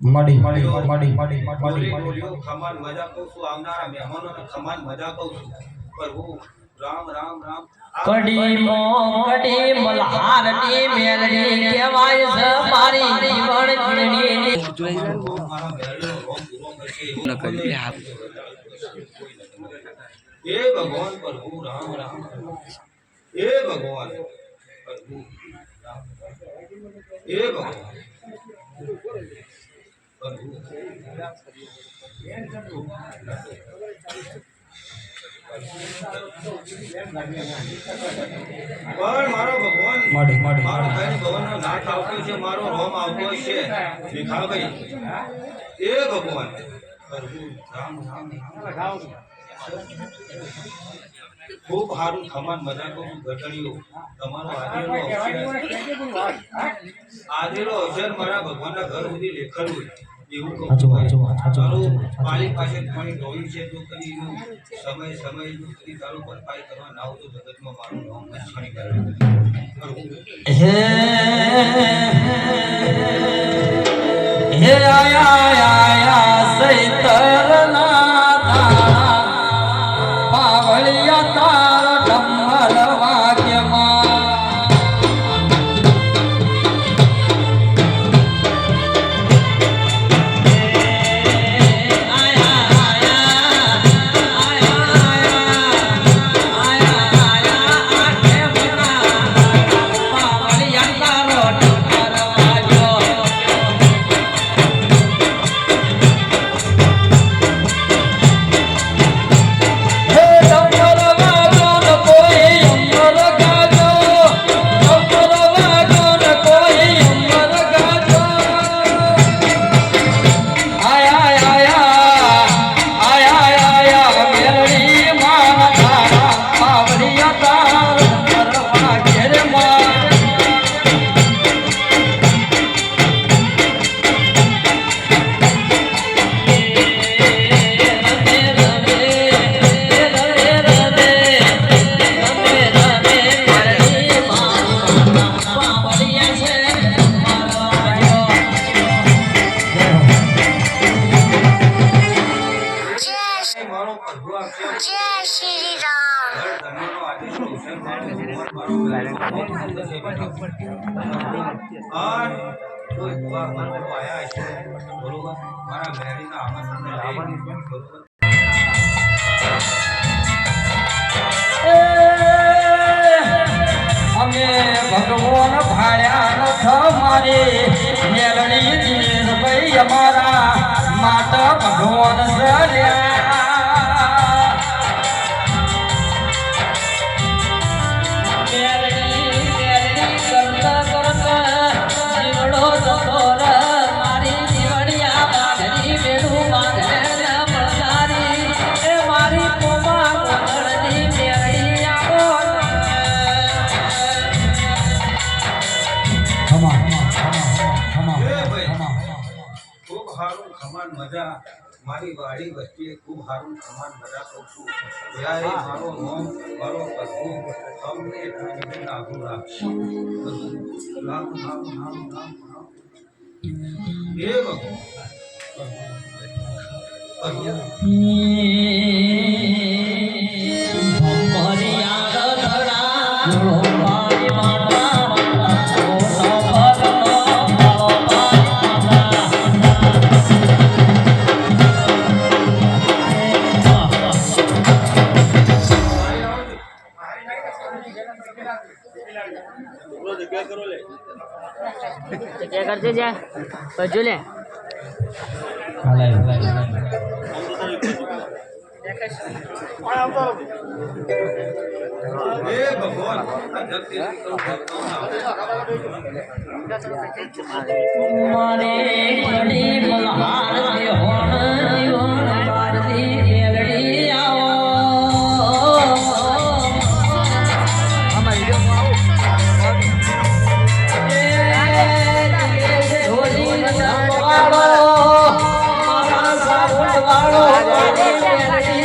મડી ખમાન મજા કહું છું આવનારા મહેમાનોને ખમાન મજા કહું છું પ્રભુ રામ રામ રામ કડી મલ્હારની મેલડી કહેવાય છે મારી જીવન જીણી મારા મેળો રોમ પૂરો કરશે એવું ન કરી હે ભગવાન પ્રભુ રામ રામ હે ભગવાન પ્રભુ રામ હે ભગવાન મારો ભગવાન મારો ભાઈ ભગવાનનો નાથ આવતો છે મારો રોમ આવતો છે ભીખાભાઈ એ ભગવાન પ્રભુ રામ રામ ખૂબ સારું ખમાન મજા કહું ઘટણીઓ તમારો આધેલો અવસર મારા ભગવાનના ઘર સુધી લેખલું એવું કહું તારું પાલી પાસે પાણી ઢોળ્યું છે તો કદી સમય કદી તારું ભરપાઈ કરવા ના આવતો જગતમાં મારું નામ નક્ષણી કરે હે આયા સૈતરના પાવળિયા તાર ડમર વાગ્યમાં અમે ભગવાન ભાડ્યા રથ મારી મેલડી દીન ભાઈ અમારા માતા ભગવાન સર્યા મારી વાડી વચ્ચે ખૂબ સારું ખમાન મજા કહું છું ત્યારે મારો રોમ મારો પ્રભુ સૌને આગળ રાખશે રામ રામ રામ રામ રામ હે क्या करते जा बजू ले भगवान माने बड़ी मल्हार होण जीवन भारती गेलड़ी आओ વાળો મારી મેલડી